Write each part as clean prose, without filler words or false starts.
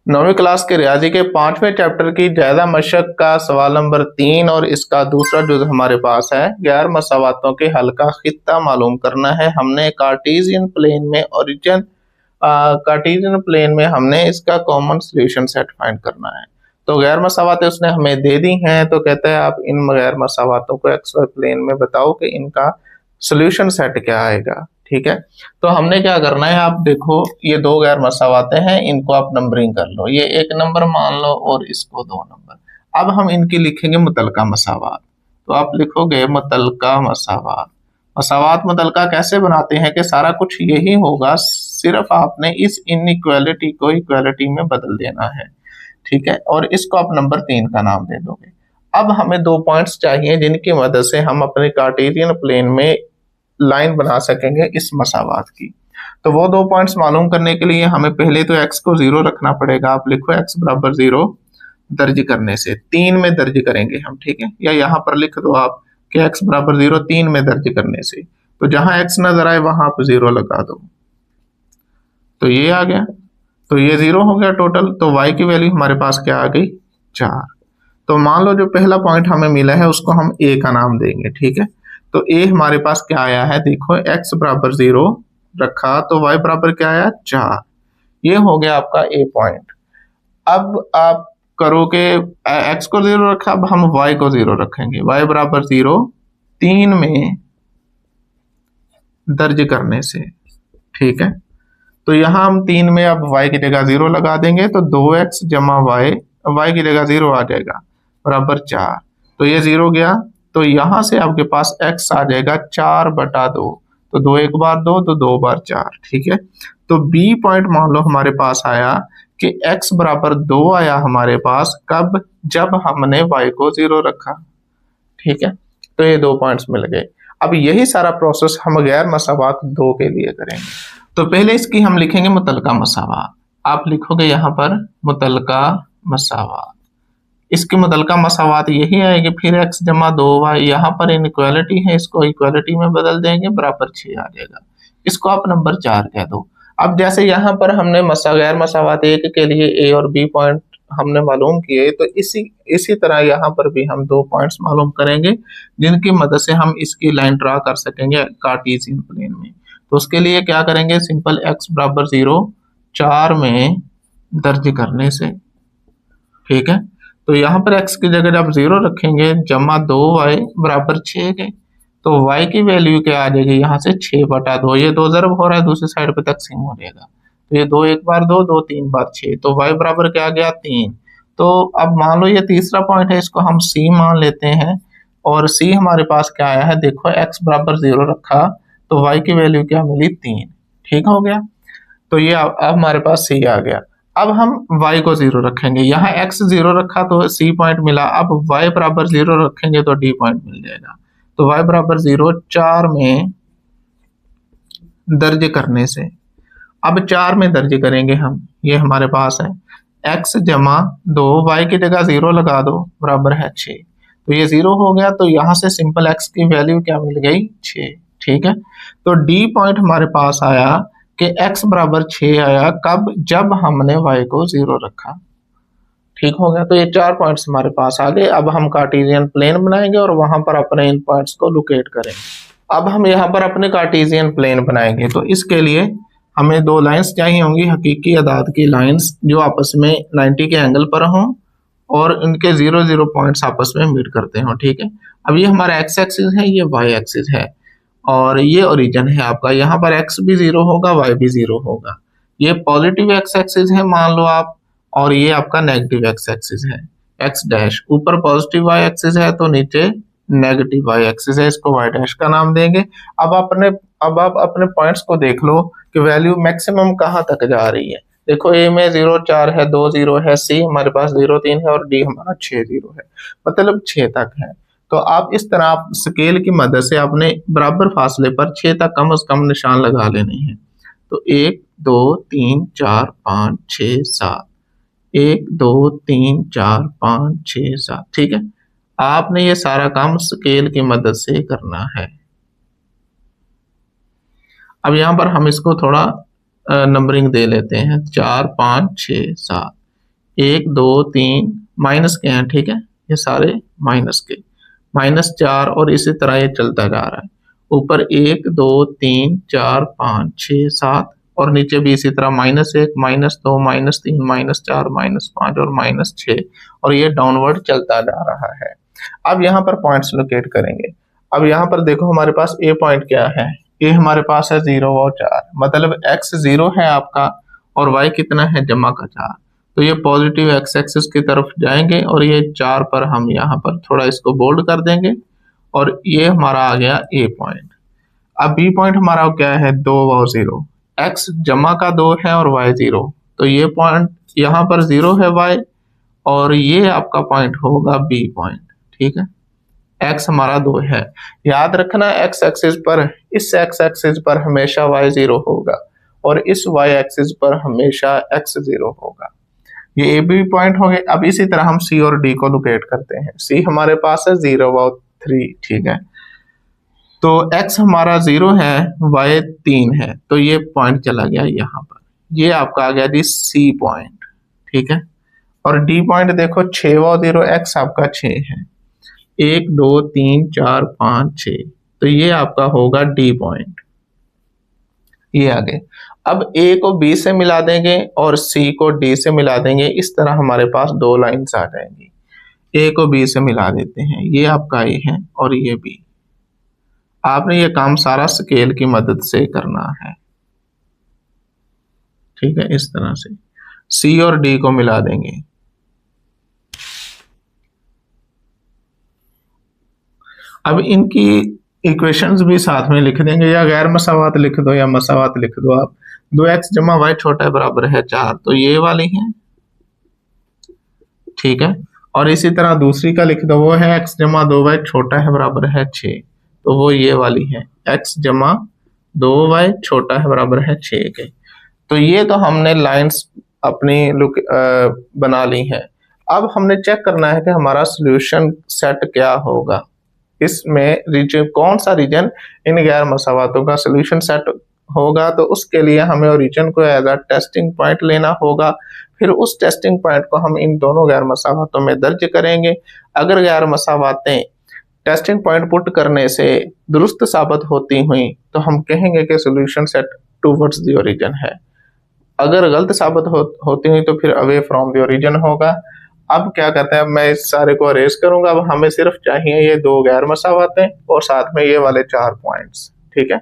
9वीं class के रियाजी के 5वें चैप्टर की ज्यादा मशक का सवाल नंबर 3 और इसका दूसरा जुज़ हमारे पास है। गैर मसावातों के हल का खित्ता मालूम करना है। हमने कार्टेशियन प्लेन में ओरिजिन कार्टेशियन प्लेन में हमने इसका कॉमन सॉल्यूशन सेट फाइंड करना है। तो गैर मसावातें उसने हमें दे दी हैं, तो कहता है आप इन गैर मसावातों को एक्स वाई प्लेन में बताओ कि इनका सॉल्यूशन सेट क्या आएगा। ठीक है, तो हमने क्या करना है, आप देखो ये दो गैर मसावाते हैं, इनको आप नंबरिंग कर लो, ये 1 नंबर मान लो और इसको 2 नंबर। अब हम इनकी लिखेंगे मुतलका मसावात। तो आप लिखोगे मुतलका मसावात। मसावात मुतलका कैसे बनाते हैं कि सारा कुछ यही होगा, सिर्फ आपने इस इनइक्वालिटी को इक्वालिटी में बदल देना है। ठीक है, और इसको आप नंबर 3 का नाम दे दोगे। अब हमें 2 पॉइंट्स चाहिए जिनकी मदद से हम अपने कार्टेशियन प्लेन में लाइन बना सकेंगे इस मसावात की। तो वो 2 पॉइंट्स मालूम करने के लिए हमें पहले तो x को 0 रखना पड़ेगा। आप लिखो x बराबर 0 दर्ज करने से 3 में दर्ज करेंगे हम। ठीक है, या यहाँ पर लिख दो आप कि x बराबर 0 3 में दर्ज करने से, तो जहां x नजर आए वहां आप 0 लगा दो। तो ये आ गया, तो ये 0 हो गया टोटल। तो y की वैल्यू हमारे पास क्या आ गई 4। तो मान लो जो पहला पॉइंट हमें मिला है उसको हम a का नाम देंगे। ठीक है, तो a हमारे पास क्या आया है, देखो x बराबर 0 रखा तो y बराबर क्या आया 4। ये हो गया आपका a पॉइंट। अब आप करोगे x को 0 रखा, अब हम y को 0 रखेंगे। y बराबर 0 3 में दर्ज करने से। ठीक है, तो यहां हम 3 में अब y की जगह 0 लगा देंगे, तो 2x जमा y की जगह 0 आ जाएगा बराबर 4। तो ये 0 गया, तो यहां से आपके पास x आ जाएगा 4/2। तो 2 एक बार 2, तो 2 बार 4। ठीक है, तो b पॉइंट मान लो हमारे पास आया कि x बराबर 2 आया हमारे पास, कब, जब हमने y को 0 रखा। ठीक है, तो ये 2 पॉइंट्स मिल गए। अब यही सारा प्रोसेस हम गैर मसावात 2 के लिए करेंगे। तो पहले इसकी हम लिखेंगे मुतलका मसावात। आप लिखोगे यहाँ पर मुतलका मसावात। इसकी मुतलका मसावात यही आएगी, फिर x जमा 2y, यहाँ पर इनइक्वालिटी है, इसको इक्वालिटी में बदल देंगे, बराबर 6 आ जाएगा। इसको आप नंबर 4 कह दो। अब जैसे यहाँ पर हमने गैर मसावात 1 के लिए a और b पॉइंट हमने मालूम किए, तो इसी तरह यहाँ पर भी हम 2 पॉइंट्स मालूम करेंगे जिनकी मदद से हम इसकी लाइन ड्रा कर सकेंगे कार्टेशियन प्लेन में। तो उसके लिए क्या करेंगे, सिंपल x बराबर 0 4 में दर्ज करने से। ठीक है, तो यहाँ पर x की जगह जब 0 रखेंगे, जमा 2y बराबर 6 के, तो y की वैल्यू क्या आ जाएगी यहाँ से 6/2। ये 2 ज़रब हो रहा है, दूसरी साइड पे तकसीम हो जाएगा, तो ये 2 एक बार 2, 2 3 बार 6, तो y बराबर क्या आ गया 3। तो अब मान लो ये तीसरा पॉइंट है, इसको हम c मान लेते हैं, और c हमारे पास क्या आया है, देखो x बराबर 0 रखा तो y की वैल्यू क्या मिली 3। ठीक हो गया, तो ये अब हमारे पास c आ गया। अब हम y को 0 रखेंगे, यहाँ x 0 रखा तो c पॉइंट मिला, अब y बराबर 0 रखेंगे तो d पॉइंट मिल जाएगा। तो y बराबर 0 4 में दर्ज करने से। अब 4 में दर्ज करेंगे हम, ये हमारे पास है x जमा 2, y की जगह 0 लगा दो, बराबर है 6। तो ये 0 हो गया, तो यहाँ से सिंपल x की वैल्यू क्या मिल गई 6। ठीक है, तो d पॉइंट हमारे पास आया कि x बराबर 6 आया, कब, जब हमने y को 0 रखा। ठीक हो गया, तो ये 4 पॉइंट्स हमारे पास आ गए। अब हम कार्टेशियन प्लेन बनाएंगे और वहां पर अपने इन पॉइंट्स को लोकेट करेंगे। अब हम यहाँ पर अपने कार्टेशियन प्लेन बनाएंगे, तो इसके लिए हमें 2 लाइंस चाहिए होंगी, हकीकी अदाद की लाइंस जो आपस में 90 के एंगल पर हों और इनके 0 0 पॉइंट्स आपस में मीट करते हो। ठीक है, अब ये हमारा x एक्सिस है, ये y एक्सिस है, और ये ओरिजिन है आपका। यहाँ पर x भी 0 होगा, y भी 0 होगा। ये पॉजिटिव x एक्सिस है मान लो आप, और ये आपका नेगेटिव x एक्सिस है, x डैश। ऊपर पॉजिटिव y एक्सिस है तो नीचे नेगेटिव y एक्सिस है, इसको y डैश का नाम देंगे। अब आप अपने पॉइंट्स को देख लो कि वैल्यू मैक्सिमम कहाँ तक जा रही है। देखो a में 0 4 है, 2 0 है, c हमारे पास 0 3 है और d हमारा 6 0 है, मतलब 6 तक है। तो आप इस तरह आप स्केल की मदद से अपने बराबर फासले पर 6 तक कम से कम निशान लगा लेने हैं। तो 1 2 3 4 5 6 7, 1 2 3 4 5 6 7। ठीक है, आपने ये सारा काम स्केल की मदद से करना है। अब यहाँ पर हम इसको थोड़ा नंबरिंग दे लेते हैं, 4 5 6 7। 1 2 3 माइनस के हैं, ठीक है, ये सारे माइनस के, -4 और इसी तरह ये चलता जा रहा है। ऊपर 1 2 3 4 5 6 7 और नीचे भी इसी तरह -1 -2 -3 -4 -5 और -6 और ये डाउनवर्ड चलता जा रहा है। अब यहाँ पर पॉइंट्स लोकेट करेंगे। अब यहाँ पर देखो हमारे पास ए पॉइंट क्या है, ये हमारे पास है 0 और 4, मतलब x 0 है आपका और y कितना है जमा का 4। तो ये पॉजिटिव x एक्सिस की तरफ जाएंगे और ये 4 पर हम यहाँ पर थोड़ा इसको बोल्ड कर देंगे और ये हमारा आ गया ए पॉइंट। अब बी पॉइंट हमारा क्या है, 2 और 0, x जमा का 2 है और y 0, तो ये पॉइंट यहाँ पर 0 है y और ये आपका पॉइंट होगा बी पॉइंट, ठीक है। x हमारा 2 है, याद रखना x एक्सिस पर, इस x एक्सिस पर हमेशा y 0 होगा और इस y एक्सिस पर हमेशा x 0 होगा। ये ए बी पॉइंट हो गए। अब इसी तरह हम सी और डी को लोकेट करते हैं। सी हमारे पास है 0 और 3, ठीक है, तो x हमारा 0 है, y 3 है, तो ये पॉइंट चला गया यहाँ पर, ये आपका आ गया जी सी पॉइंट, ठीक है। और डी पॉइंट देखो 6 और 0, x आपका 6 है, 1 2 3 4 5 6, तो ये आपका होगा डी पॉइंट, ये आगे। अब a को b से मिला देंगे और c को d से मिला देंगे, इस तरह हमारे पास 2 लाइंस आ जाएंगी। a को b से मिला देते हैं, ये आपका a है और ये b। आपने ये काम सारा स्केल की मदद से करना है, ठीक है, इस तरह से c और d को मिला देंगे। अब इनकी इक्वेशंस भी साथ में लिख देंगे, या गैर मसावात लिख दो या मसावात लिख दो आप। 2x जमा y छोटा है बराबर है 4, तो ये वाली है, ठीक है। और इसी तरह दूसरी का लिख दो, वो है x जमा 2y छोटा है बराबर है 6, तो वो ये वाली है, x जमा 2y छोटा है बराबर है 6 के। तो ये तो हमने लाइंस अपनी बना ली है। अब हमने चेक करना है कि हमारा सोल्यूशन सेट क्या होगा, इसमें रीजन कौन सा रीजन इन गैर मसावातों का सोल्यूशन सेट होगा। तो उसके लिए हमें ओरिजिन को एज अ टेस्टिंग पॉइंट लेना होगा, फिर उस टेस्टिंग पॉइंट को हम इन दोनों गैर मसावातों में दर्ज करेंगे। अगर गैर मसावातें टेस्टिंग पॉइंट पुट करने से दुरुस्त साबित होती हुई तो हम कहेंगे कि solution set towards the origin है। अगर गलत साबित होती हुई तो फिर अवे फ्रॉम द ओरिजिन होगा। अब क्या कहते हैं, मैं इस सारे को अरेज करूंगा। अब हमें सिर्फ चाहिए ये 2 गैर मसावातें और साथ में ये वाले 4 पॉइंट्स, ठीक है,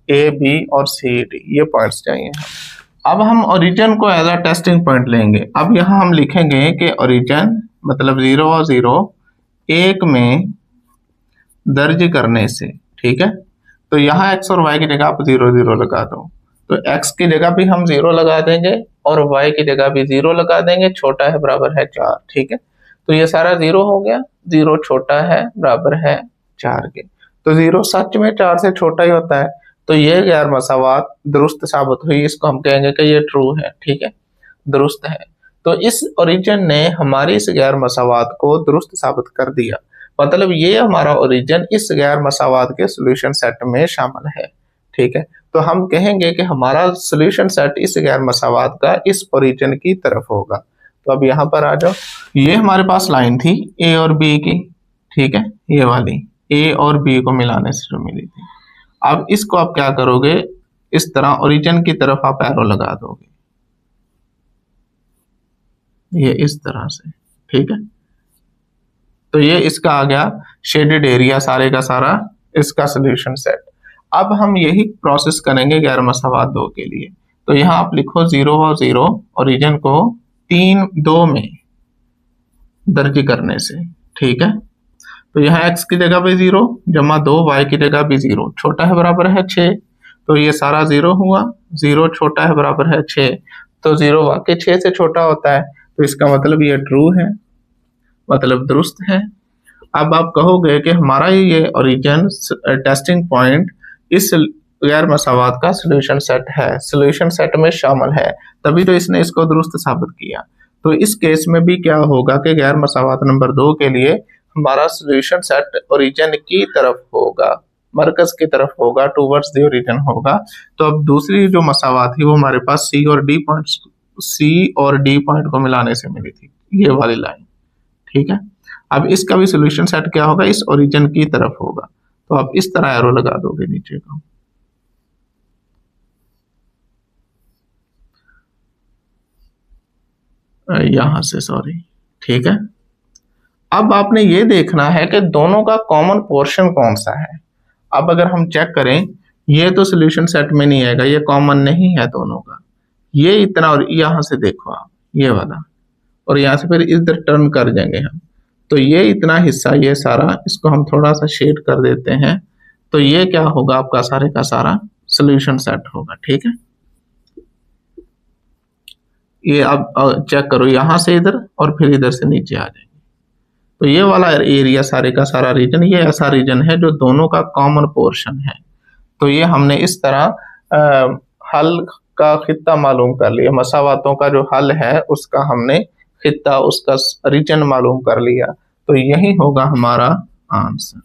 ए बी और सी डी, ये पॉइंट्स चाहिए हम। अब हम ओरिजिन को एज अ टेस्टिंग पॉइंट लेंगे। अब यहाँ हम लिखेंगे कि ओरिजिन मतलब 0 और 0 एक में दर्ज करने से, ठीक है। तो यहाँ x और y की जगह आप 0 0 लगा दो, तो x की जगह भी हम 0 लगा देंगे और y की जगह भी 0 लगा देंगे, छोटा है बराबर है 4, ठीक है। तो ये सारा 0 हो गया, 0 छोटा है बराबर है 4 के, तो 0 सच में 4 से छोटा ही होता है। तो ये गैर मसावात दुरुस्त साबित हुई, इसको हम कहेंगे कि ये ट्रू है, ठीक है, दुरुस्त है। तो इस ओरिजिन ने हमारी इस गैर मसावात को दुरुस्त साबित कर दिया, मतलब ये हमारा ओरिजिन इस गैर मसावात के सोल्यूशन सेट में शामिल है, ठीक है। तो हम कहेंगे कि हमारा सोल्यूशन सेट इस गैर मसावात का इस ओरिजिन की तरफ होगा। तो अब यहाँ पर आ जाओ, ये हमारे पास लाइन थी ए और बी की, ठीक है, ये वाली ए और बी को मिलाने से जो मिली थी। अब इसको आप क्या करोगे, इस तरह ओरिजिन की तरफ आप एरो लगा दोगे, ये इस तरह से, ठीक है। तो ये इसका आ गया शेडेड एरिया, सारे का सारा इसका सोल्यूशन सेट। अब हम यही प्रोसेस करेंगे गैर मसावात 2 के लिए। तो यहाँ आप लिखो 0 और 0 ओरिजिन को 3 2 में दर्ज करने से, ठीक है। तो यहाँ x की जगह भी 0 जमा 2, y की जगह भी 0, छोटा है बराबर है 6, तो ये सारा 0 हुआ, 0 छोटा है बराबर है 6, तो 0 वाकई 6 से छोटा होता है, तो इसका मतलब ये ट्रू है, मतलब दुरुस्त है। अब आप कहोगे कि हमारा ये ओरिजिन टेस्टिंग पॉइंट इस गैर मसावात का सोल्यूशन सेट है, सोल्यूशन सेट में शामिल है, तभी तो इसने इसको दुरुस्त साबित किया। तो इस केस में भी क्या होगा कि गैर मसावात नंबर 2 के लिए हमारा सोल्यूशन सेट ओरिजिन की तरफ होगा, मरकज की तरफ होगा, टूवर्ड्स द ओरिजिन होगा। तो अब दूसरी जो मसावात थी वो हमारे पास सी और डी पॉइंट्स सी और डी पॉइंट को मिलाने से मिली थी, ये वाली लाइन। ठीक है, अब इसका भी सोल्यूशन सेट क्या होगा, इस ओरिजिन की तरफ होगा, तो आप इस तरह एरो लगा दोगे नीचे को। यहां से, सॉरी। ठीक है, अब आपने ये देखना है कि दोनों का कॉमन पोर्शन कौन सा है। अब अगर हम चेक करें, ये तो सोल्यूशन सेट में नहीं आएगा, ये कॉमन नहीं है दोनों का, ये इतना, और यहां से देखो आप ये वाला, और यहां से फिर इधर टर्न कर देंगे हम, तो ये इतना हिस्सा, ये सारा, इसको हम थोड़ा सा शेड कर देते हैं, तो ये क्या होगा, आपका सारे का सारा सोल्यूशन सेट होगा। ठीक है, ये अब चेक करो, यहां से इधर और फिर इधर से नीचे आ जाएंगे, तो ये वाला एरिया सारे का सारा रीजन, ये ऐसा रीजन है जो दोनों का कॉमन पोर्शन है। तो ये हमने इस तरह हल का खित्ता मालूम कर लिया, मसावातों का जो हल है उसका हमने खित्ता, उसका रीजन मालूम कर लिया, तो यही होगा हमारा आंसर।